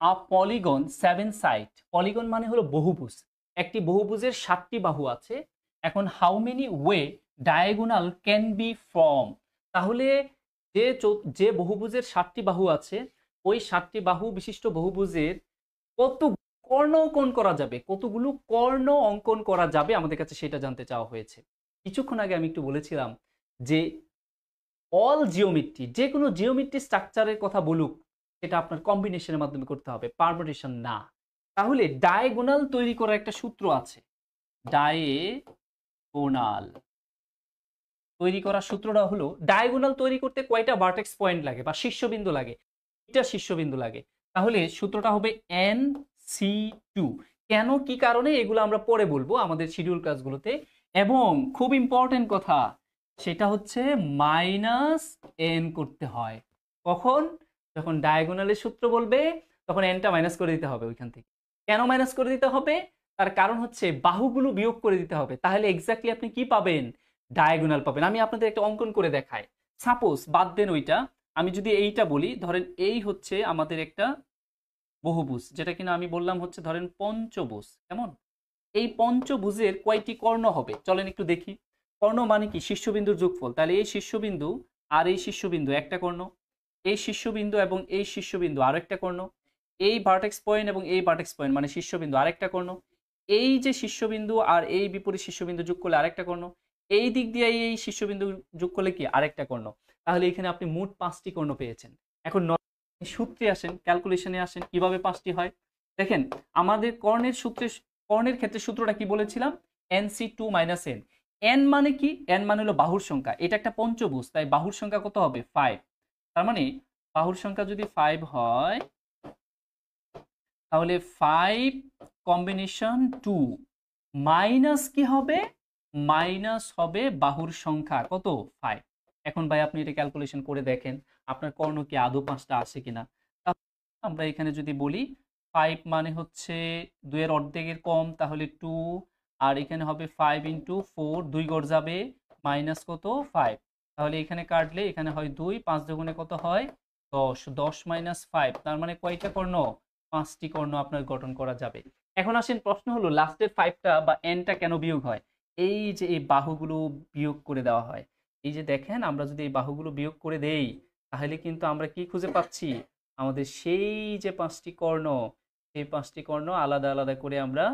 আ polygon 7 side. Polygon মানে হলো বহুভুজ। একটি বহুভুজের 7টি বাহু আছে। এখন how many way diagonal can be form. তাহলে যে বহুভুজের 7টি বাহু আছে, ওই 7টি বাহু বিশিষ্ট বহুভুজের কত কর্ণ অঙ্কন করা যাবে, কতগুলো কর্ণ অঙ্কন করা যাবে আমাদের কাছে সেটা জানতে চাওয়া হয়েছে। কিছুক্ষণ আগে আমি একটু বলেছিলাম যে অল জিওমেট্রি, যে কোনো জিওমেট্রি স্ট্রাকচারের কথা বলুক, সেটা আপনার কম্বিনেশনের মাধ্যমে করতে হবে, পারমুটেশন না। তাহলে ডায়াগোনাল তৈরি করার একটা সূত্র আছে। ডায়াগোনাল তৈরি করার সূত্রটা হলো, ডায়াগোনাল তৈরি করতে কয়টা ভার্টেক্স পয়েন্ট লাগে বা শীর্ষবিন্দু লাগে? এটা শীর্ষবিন্দু লাগে। তাহলে সূত্রটা হবে NC2। কেন, কি কারণে, এগুলো আমরা পরে বলবো আমাদের শিডিউল ক্লাসগুলোতে। এবং খুব ইম্পর্টেন্ট কথা, সেটা হচ্ছে -n করতে হয়। কখন? যখন ডায়াগোনালের সূত্র বলবে তখন nটা মাইনাস করে দিতে হবে ওইখান থেকে। কেন মাইনাস করে দিতে হবে? তার কারণ হচ্ছে বাহুগুলো বিয়োগ করে দিতে হবে। তাহলে এক্স্যাক্টলি আপনি কি পাবেন? ডায়াগোনাল পাবেন। আমি আপনাদের একটা অঙ্কন করে দেখাই। সাপোজ বাদ দেন ওইটা, আমি যদি এইটা বলি, ধরেন এই হচ্ছে আমাদের একটা বহুভুজ, যেটা কিনা আমি বললাম হচ্ছে ধরেন পঞ্চভুজ। কেমন? এই পঞ্চভুজের কয়টি কর্ণ হবে চলেন একটু দেখি। কর্ণ মানে কি? শীর্ষবিন্দুর যোগফল। তাহলে এই শীর্ষবিন্দু আর এই শীর্ষবিন্দু একটা কর্ণ, এই শীর্ষবিন্দু এবং এই শীর্ষবিন্দু আরেকটা কর্ণ, এই ভার্টেক্স পয়েন্ট এবং এই ভার্টেক্স পয়েন্ট মানে শীর্ষবিন্দু আরেকটা কর্ণ, এই যে শীর্ষবিন্দু আর এই বিপরীত শীর্ষবিন্দু যোগ করলে আরেকটা কর্ণ, এই দিক দিয়ে এই শীর্ষবিন্দু যোগ করলে কি আরেকটা কর্ণ। তাহলে এখানে আপনি মোট 5টি কর্ণ পেয়েছেন। এখন সূত্রে আসেন, ক্যালকুলেশনে আসেন, কিভাবে 5টি হয় দেখেন। আমাদের কর্ণের ক্ষেত্রে সূত্রটা কি বলেছিলাম? NC2 - n। n মানে কি? n মানে হলো বাহুর সংখ্যা। এটা একটা পঞ্চভুজ, তাই বাহুর সংখ্যা কত হবে? 5। তার মানে বাহুর সংখ্যা যদি 5 হয়, তাহলে 5 কম্বিনেশন 2 মাইনাস কি হবে? মাইনাস হবে বাহুর সংখ্যা কত? 5। এখন ভাই আপনি এটা ক্যালকুলেশন করে দেখেন আপনার কর্ণ কি আদৌ 5টা আসে কিনা। আমরা এখানে যদি বলি 5 মানে হচ্ছে 2 এর অর্ধেকের কম, তাহলে 2, আর এখানে হবে 5 × 4, 2 গড় যাবে, মাইনাস কত? 5। তাহলে এখানে কাটলে এখানে হয় 2, 5 দুগুণে কত হয়? 10। 10 - 5, তার মানে কয়টা কর্ণ? 5টি কর্ণ আপনার গঠন করা যাবে। এখন আসেন, প্রশ্ন হলো লাস্টের 5টা বা nটা কেন বিয়োগ হয়? এই যে এই বাহুগুলো বিয়োগ করে দেওয়া হয়। এই যে দেখেন, আমরা যদি এই বাহুগুলো বিয়োগ করে দেই, তাহলে কিন্তু আমরা কি খুঁজে পাচ্ছি? আমাদের সেই যে 5টি কর্ণ, সেই 5টি কর্ণ আলাদা আলাদা করে আমরা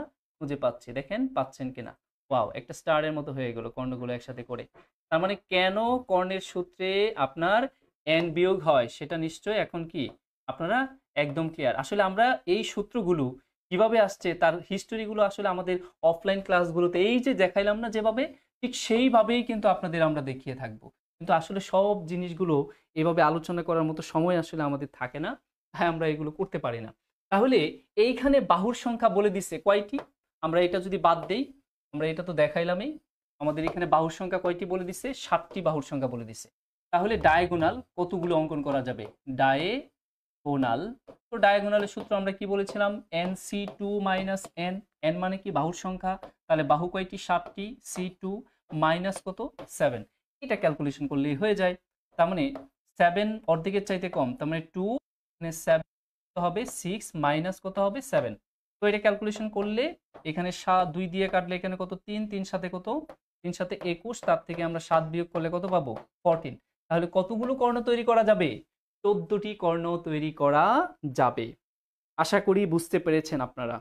খুঁজে পাচ্ছি। দেখেন পাচ্ছেন কিনা? ওয়াও, একটা স্টারের মতো হয়ে গেল কর্ণগুলো একসাথে করে। তার মানে কেন কর্ণের সূত্রে আপনার n বিয়োগ হয় সেটা নিশ্চয়ই এখন কি আপনারা একদম ক্লিয়ার। আসলে আমরা এই সূত্রগুলো কিভাবে আসছে তার হিস্টোরিগুলো আসলে আমাদের অফলাইন ক্লাসগুলোতে এই যে দেখাইলাম না যেভাবে, ঠিক সেইভাবেই কিন্তু আপনাদের আমরা দেখিয়ে থাকবো। কিন্তু আসলে সব জিনিসগুলো এভাবে আলোচনা করার মতো সময় আসলে আমাদের থাকে না, হ্যাঁ আমরা এগুলো করতে পারি না। তাহলে এইখানে বাহুর সংখ্যা বলে দিছে কয়টি? আমরা এটা যদি বাদ দেই, আমরা এটা তো দেখাইলামই, আমাদের এখানে বাহুর সংখ্যা কয়টি বলে দিছে? 7টি বাহুর সংখ্যা বলে দিছে। তাহলে ডায়াগোনাল কতগুলো অঙ্কন করা যাবে? ডায়াগোনাল, তো ডায়াগোনালের সূত্র আমরা কি বলেছিলাম? NC2 - n। n মানে কি? বাহুর সংখ্যা। তাহলে বাহু কয়টি? 7টি। C2 মাইনাস কত? 7। এটা ক্যালকুলেশন করলেই হয়ে যায়। তার মানে 7 অর্ধেকের চাইতে কম, তার মানে 2 এখানে 7 হবে 6 মাইনাস কত হবে? 7। তো এটা ক্যালকুলেশন করলে এখানে 2 দিয়ে কাটলে এখানে কত? 3, 3 সাথে কত? 3 সাথে 21, তার থেকে আমরা 7 বিয়োগ করলে কত পাবো? 14। তাহলে কতগুলো কর্ণ তৈরি করা যাবে? 14টি কর্ণ তৈরি করা যাবে। আশা করি বুঝতে পেরেছেন আপনারা।